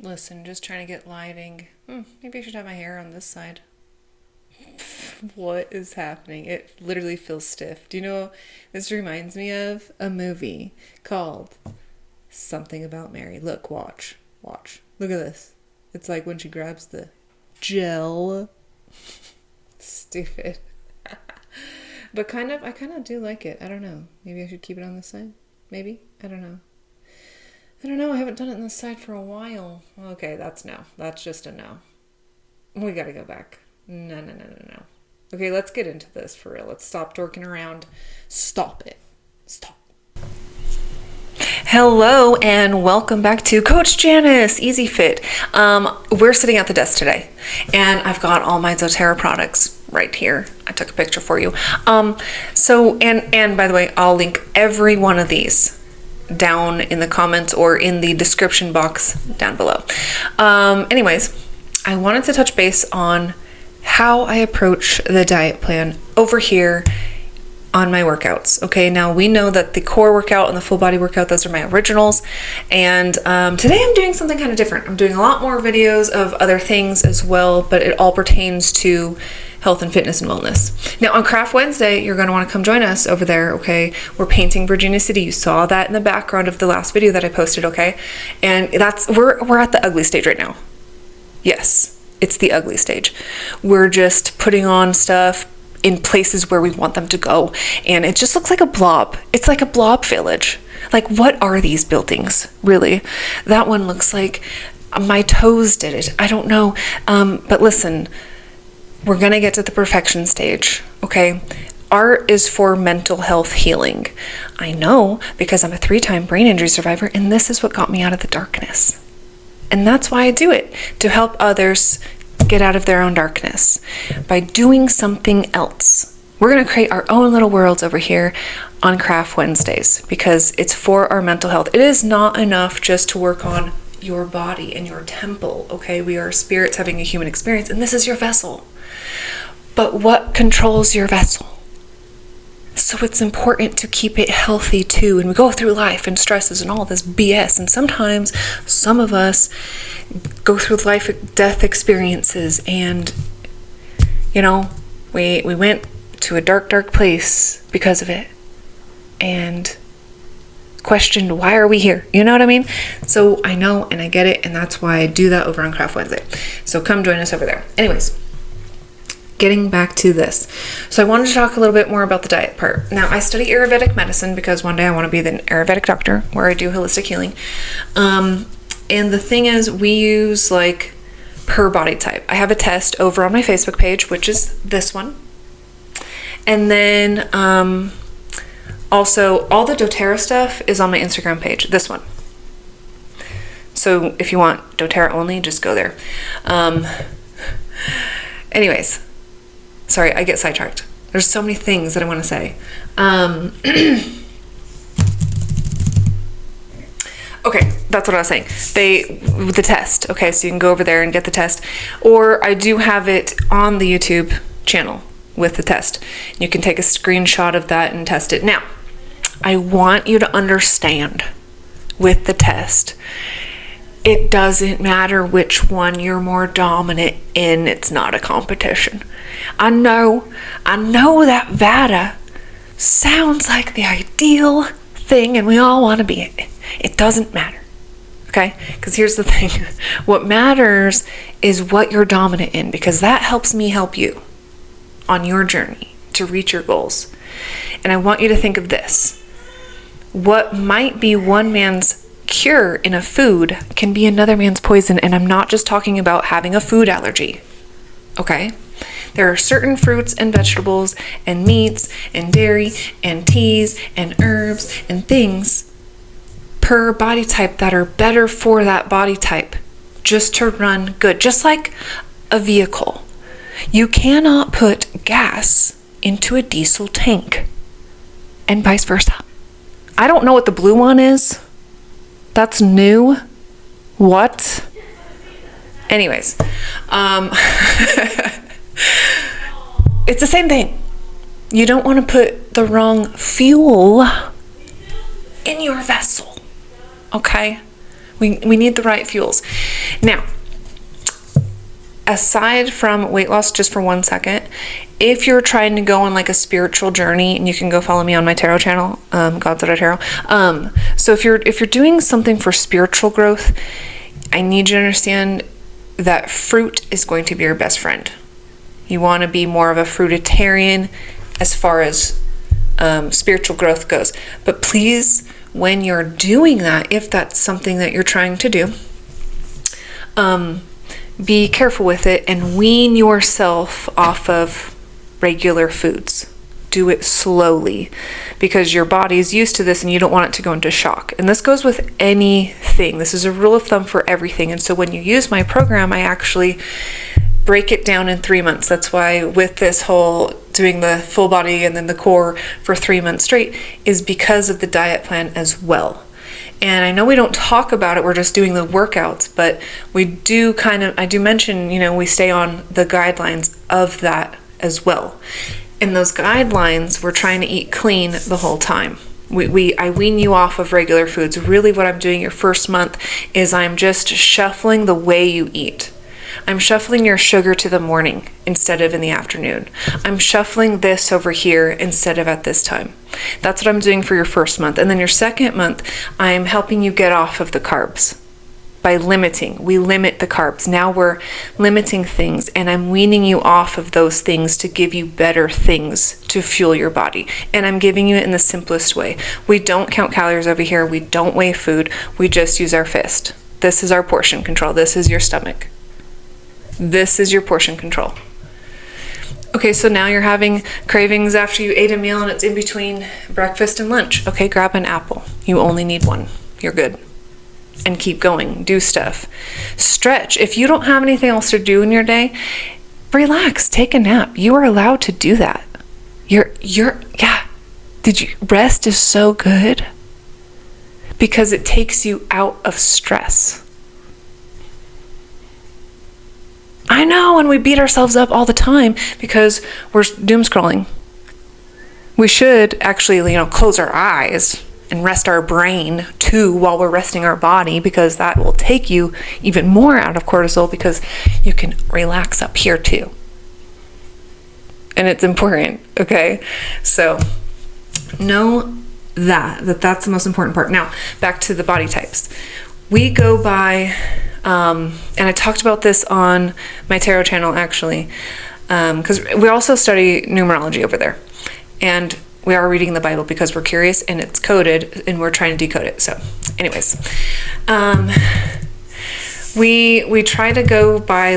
Listen, just trying to get lighting. Maybe I should have my hair on this side. What is happening? It literally feels stiff. Do you know, this reminds me of a movie called Something About Mary. Look, watch. Look at this. It's like when she grabs the gel. Stupid. But I kind of do like it. I don't know. Maybe I should keep it on this side? Maybe? I don't know. I haven't done it on this side for a while. Okay, that's no. That's just a no. We gotta go back. No. Okay, let's get into this for real. Let's stop dorking around. Stop it. Stop. Hello and welcome back to Coach Janis Easy Fit. We're sitting at the desk today and I've got all my doTERRA products right here. I took a picture for you. And by the way, I'll link every one of these down in the comments or in the description box down below. Anyways, I wanted to touch base on how I approach the diet plan over here on my workouts. Okay, now we know that the core workout and the full body workout, those are my originals. And today I'm doing something kind of different. I'm doing a lot more videos of other things as well, but it all pertains to health and fitness and wellness. Now on Craft Wednesday, you're going to want to come join us over there, okay? We're painting Virginia City. You saw that in the background of the last video that I posted, okay? And we're at the ugly stage right now. Yes, it's the ugly stage. We're just putting on stuff in places where we want them to go, and it just looks like a blob. It's like a blob village. Like, what are these buildings, really? That one looks like my toes did it. I don't know. But listen, we're gonna get to the perfection stage, okay? Art is for mental health healing. I know, because I'm a 3-time brain injury survivor, and this is what got me out of the darkness. And that's why I do it, to help others get out of their own darkness by doing something else. We're going to create our own little worlds over here on Craft Wednesdays because it's for our mental health. It is not enough just to work on your body and your temple, okay? We are spirits having a human experience, and this is your vessel. But what controls your vessel? So it's important to keep it healthy too. And we go through life and stresses and all this BS. And sometimes some of us go through life death experiences, and you know, we went to a dark place because of it and questioned, why are we here? You know what I mean? So I know and I get it, and that's why I do that over on Craft Wednesday. So come join us over there. Anyways, getting back to this. So I wanted to talk a little bit more about the diet part. Now, I study Ayurvedic medicine because one day I want to be the Ayurvedic doctor where I do holistic healing. And the thing is, we use like per body type. I have a test over on my Facebook page, which is this one. And then also all the doTERRA stuff is on my Instagram page, this one. So if you want doTERRA only, just go there. Anyways, sorry, I get sidetracked. There's so many things that I want to say. Okay, that's what I was saying. The test. Okay, so you can go over there and get the test. Or I do have it on the YouTube channel with the test. You can take a screenshot of that and test it. Now, I want you to understand with the test, it doesn't matter which one you're more dominant in. It's not a competition. I know that Vata sounds like the ideal thing and we all want to be it. It doesn't matter. Okay? Because here's the thing. What matters is what you're dominant in, because that helps me help you on your journey to reach your goals. And I want you to think of this. What might be one man's cure in a food can be another man's poison. And I'm not just talking about having a food allergy. Okay? There are certain fruits and vegetables and meats and dairy and teas and herbs and things per body type that are better for that body type just to run good. Just like a vehicle. You cannot put gas into a diesel tank and vice versa. I don't know what the blue one is. That's new. What? Anyways, it's the same thing. You don't want to put the wrong fuel in your vessel, okay? We need the right fuels. Now, aside from weight loss, just for 1 second, if you're trying to go on like a spiritual journey, and you can go follow me on my tarot channel, God's Tarot. So if you're doing something for spiritual growth, I need you to understand that fruit is going to be your best friend. You want to be more of a fruitarian as far as spiritual growth goes. But please, when you're doing that, if that's something that you're trying to do, be careful with it and wean yourself off of regular foods. Do it slowly, because your body is used to this and you don't want it to go into shock. And this goes with anything. This is a rule of thumb for everything. And so when you use my program, I actually break it down in 3 months. That's why with this whole doing the full body and then the core for 3 months straight is because of the diet plan as well. And I know we don't talk about it, we're just doing the workouts, but we do I do mention, we stay on the guidelines of that as well. In those guidelines, we're trying to eat clean the whole time. I wean you off of regular foods. Really what I'm doing your first month is I'm just shuffling the way you eat. I'm shuffling your sugar to the morning instead of in the afternoon. I'm shuffling this over here instead of at this time. That's what I'm doing for your first month. And then your second month, I'm helping you get off of the carbs by limiting. We limit the carbs. Now we're limiting things, and I'm weaning you off of those things to give you better things to fuel your body. And I'm giving you it in the simplest way. We don't count calories over here. We don't weigh food. We just use our fist. This is our portion control. This is your stomach. This is your portion control. Okay, so now you're having cravings after you ate a meal and it's in between breakfast and lunch. Okay, grab an apple. You only need one. You're good. And keep going. Do stuff. Stretch. If you don't have anything else to do in your day, relax. Take a nap. You are allowed to do that. Rest is so good because it takes you out of stress. I know, and we beat ourselves up all the time because we're doom scrolling. We should actually, close our eyes and rest our brain too while we're resting our body, because that will take you even more out of cortisol, because you can relax up here too. And it's important, okay? So know that's the most important part. Now, back to the body types. We go by, and I talked about this on my tarot channel actually, because we also study numerology over there. And we are reading the Bible because we're curious, and it's coded and we're trying to decode it. So anyways, we try to go by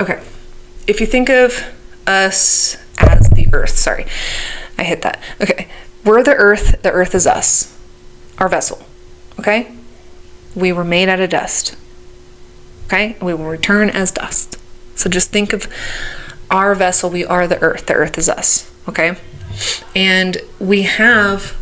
okay, if you think of us as the earth, sorry, I hit that. Okay, we're the earth is us, our vessel, okay? We were made out of dust, okay? We will return as dust. So just think of our vessel. We are the earth is us, okay? And we have,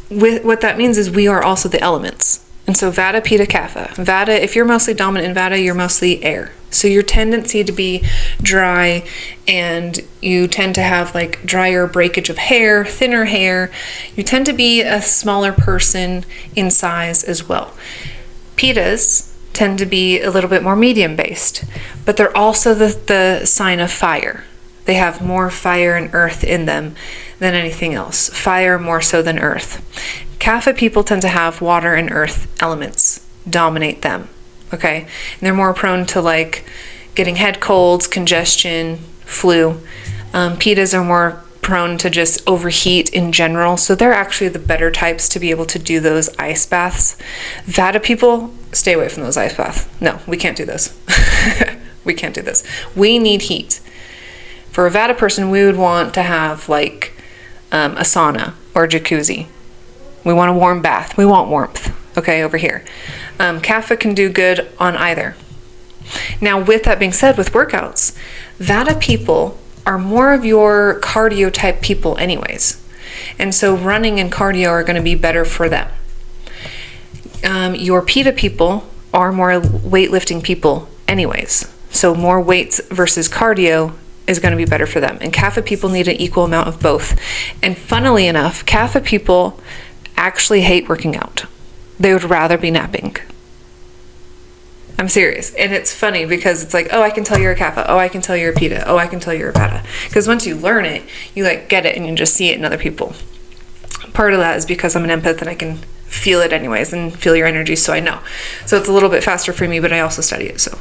what that means is we are also the elements. And so Vata, Pitta, Kapha. Vata, if you're mostly dominant in Vata, you're mostly air. So your tendency to be dry, and you tend to have drier breakage of hair, thinner hair. You tend to be a smaller person in size as well. Pittas tend to be a little bit more medium based, but they're also the sign of fire. They have more fire and earth in them than anything else. Fire more so than earth. Kapha people tend to have water and earth elements dominate them, okay? And they're more prone to getting head colds, congestion, flu. Pittas are more prone to just overheat in general, so they're actually the better types to be able to do those ice baths. Vata people, stay away from those ice baths. No, we can't do those. We can't do this. We need heat. For a Vata person, we would want to have a sauna or jacuzzi. We want a warm bath. We want warmth, okay, over here. Kapha can do good on either. Now, with that being said, with workouts, Vata people are more of your cardio type people anyways. And so running and cardio are going to be better for them. Your Pitta people are more weightlifting people anyways. So more weights versus cardio is going to be better for them. And Kapha people need an equal amount of both. And funnily enough, Kapha people actually hate working out. They would rather be napping. I'm serious. And it's funny because it's like, oh, I can tell you're a kappa. Oh, I can tell you're a peta. Oh, I can tell you're a beta. Because once you learn it, you like get it and you just see it in other people. Part of that is because I'm an empath and I can feel it anyways and feel your energy, so I know. So it's a little bit faster for me, but I also study it. So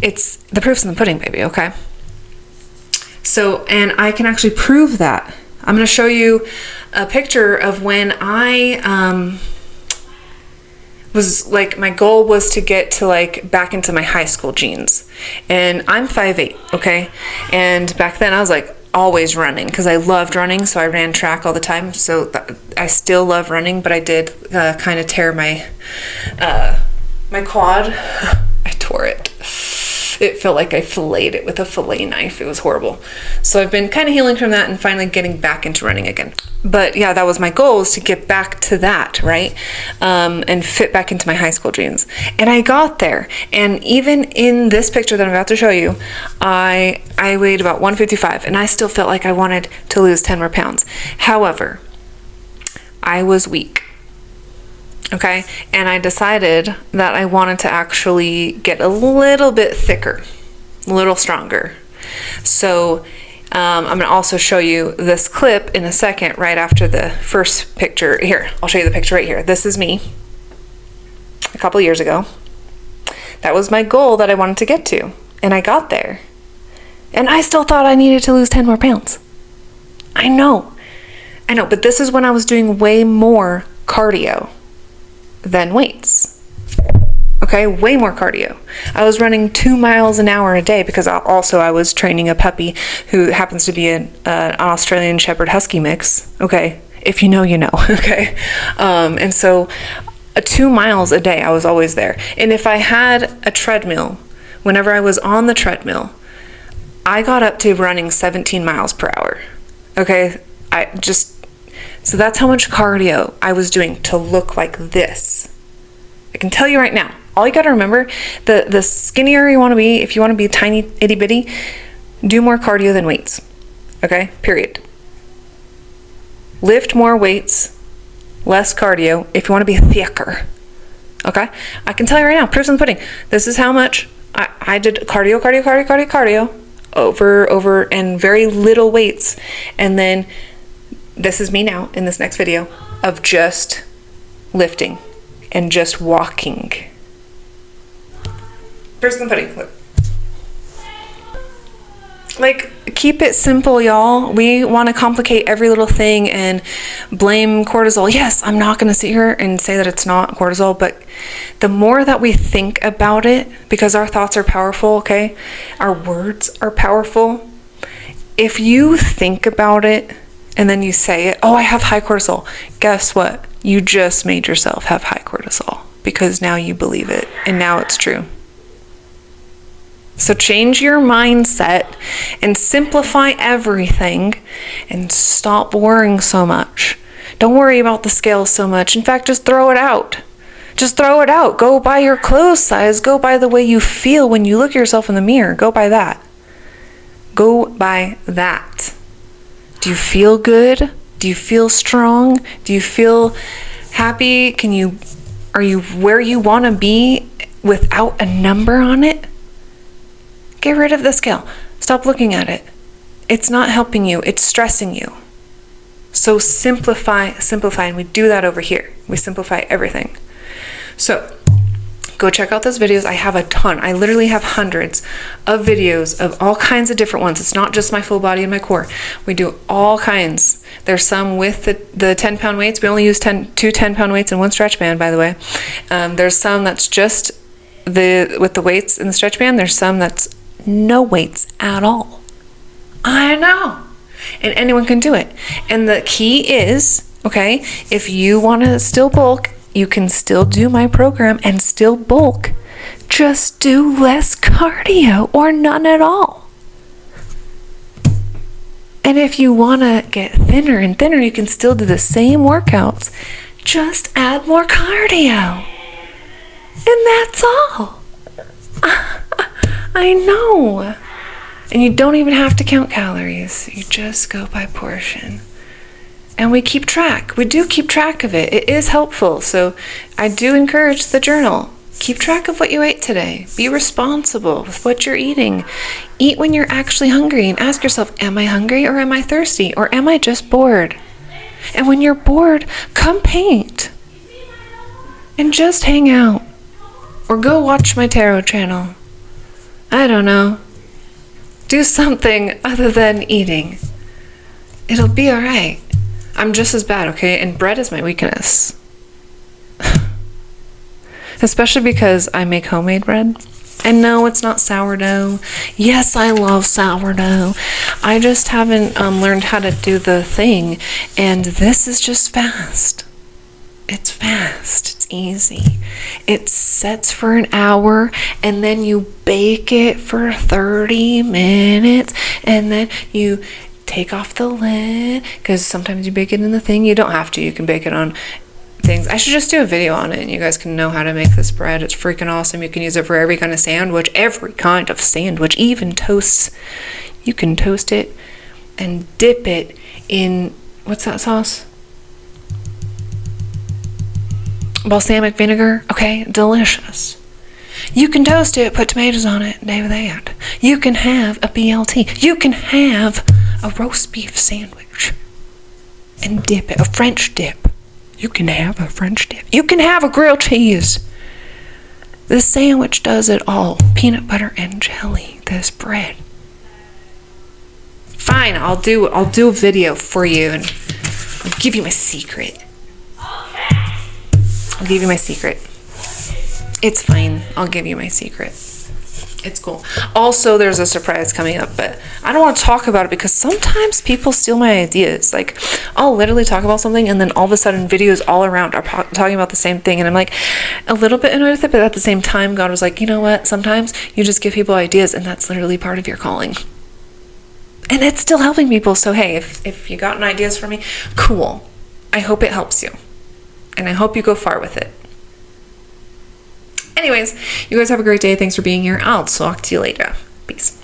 it's the proof's in the pudding, baby, okay? So, and I can actually prove that. I'm going to show you a picture of when I was like, my goal was to get to like back into my high school jeans. And I'm 5'8", okay? And back then I was like always running because I loved running, so I ran track all the time. So I still love running, but I did kind of tear my my quad. I tore it. It felt like I filleted it with a fillet knife. It was horrible. So I've been kind of healing from that and finally getting back into running again. But yeah, that was my goal, is to get back to that, right? And fit back into my high school jeans. And I got there. And even in this picture that I'm about to show you, I weighed about 155 and I still felt like I wanted to lose 10 more pounds. However, I was weak. Okay, and I decided that I wanted to actually get a little bit thicker, a little stronger. So I'm going to also show you this clip in a second, right after the first picture. Here, I'll show you the picture right here. This is me a couple years ago. That was my goal that I wanted to get to, and I got there. And I still thought I needed to lose 10 more pounds. I know, but this is when I was doing way more cardio than weights. Okay, way more cardio. I was running 2 miles an hour a day because I was training a puppy who happens to be an Australian Shepherd Husky mix. Okay, if you know, you know. Okay, and so 2 miles a day, I was always there. And if I had a treadmill, whenever I was on the treadmill, I got up to running 17 miles per hour. Okay, so that's how much cardio I was doing to look like this. I can tell you right now, all you got to remember, the skinnier you want to be, if you want to be tiny, itty bitty, do more cardio than weights. Okay, period. Lift more weights, less cardio if you want to be thicker. Okay, I can tell you right now, proof's in the pudding. This is how much I did cardio over and very little weights. And then this is me now in this next video of just lifting and just walking. Proof's in the pudding. Look. Like, keep it simple, y'all. We want to complicate every little thing and blame cortisol. Yes, I'm not going to sit here and say that it's not cortisol, but the more that we think about it, because our thoughts are powerful, okay? Our words are powerful. If you think about it and then you say it, oh, I have high cortisol. Guess what? You just made yourself have high cortisol because now you believe it and now it's true. So change your mindset and simplify everything and stop worrying so much. Don't worry about the scale so much. In fact, just throw it out. Just throw it out. Go by your clothes size. Go by the way you feel when you look at yourself in the mirror. Go by that. Go by that. Do you feel good? Do you feel strong? Do you feel happy? Are you where you want to be without a number on it? Get rid of the scale. Stop looking at it. It's not helping you. It's stressing you. So simplify, and we do that over here. We simplify everything. So go check out those videos. I have a ton. I literally have hundreds of videos of all kinds of different ones. It's not just my full body and my core. We do all kinds. There's some with the 10-pound weights. We only use two 10-pound weights and one stretch band, by the way. There's some that's just with the weights and the stretch band. There's some that's no weights at all. I know. And anyone can do it. And the key is, okay, if you want to still bulk, you can still do my program and still bulk. Just do less cardio or none at all. And if you want to get thinner and thinner, you can still do the same workouts. Just add more cardio. And that's all. I know. And you don't even have to count calories. You just go by portion. and we keep track. We do keep track of it. It is helpful. So I do encourage the journal. Keep track of what you ate today. Be responsible with what you're eating. Eat when you're actually hungry and ask yourself, am I hungry or am I thirsty or am I just bored? And when you're bored, come paint and just hang out or go watch my tarot channel. I don't know. Do something other than eating. It'll be all right. I'm just as bad, okay? And bread is my weakness. Especially because I make homemade bread. And no, it's not sourdough. Yes, I love sourdough. I just haven't learned how to do the thing. And this is just fast. It's fast. It's easy. It sets for an hour, and then you bake it for 30 minutes, and then you take off the lid, because sometimes you bake it in the thing. You don't have to. You can bake it on things. I should just do a video on it and you guys can know how to make this bread. It's freaking awesome. You can use it for every kind of sandwich, even toasts. You can toast it and dip it in, what's that sauce? Balsamic vinegar. Okay, delicious. You can toast it, put tomatoes on it, do that. You can have a BLT. You can have a roast beef sandwich and dip it, a French dip. You can have a French dip. You can have a grilled cheese. This sandwich does it all. Peanut butter and jelly. This bread. Fine, I'll do a video for you and I'll give you my secret. I'll give you my secret. It's fine. I'll give you my secret. It's cool. Also, there's a surprise coming up, but I don't want to talk about it because sometimes people steal my ideas. Like, I'll literally talk about something and then all of a sudden videos all around are talking about the same thing. And I'm like a little bit annoyed with it, but at the same time, God was like, you know what? Sometimes you just give people ideas and that's literally part of your calling. And it's still helping people. So, hey, if you got ideas for me, cool. I hope it helps you. And I hope you go far with it. Anyways, you guys have a great day. Thanks for being here. I'll talk to you later. Peace.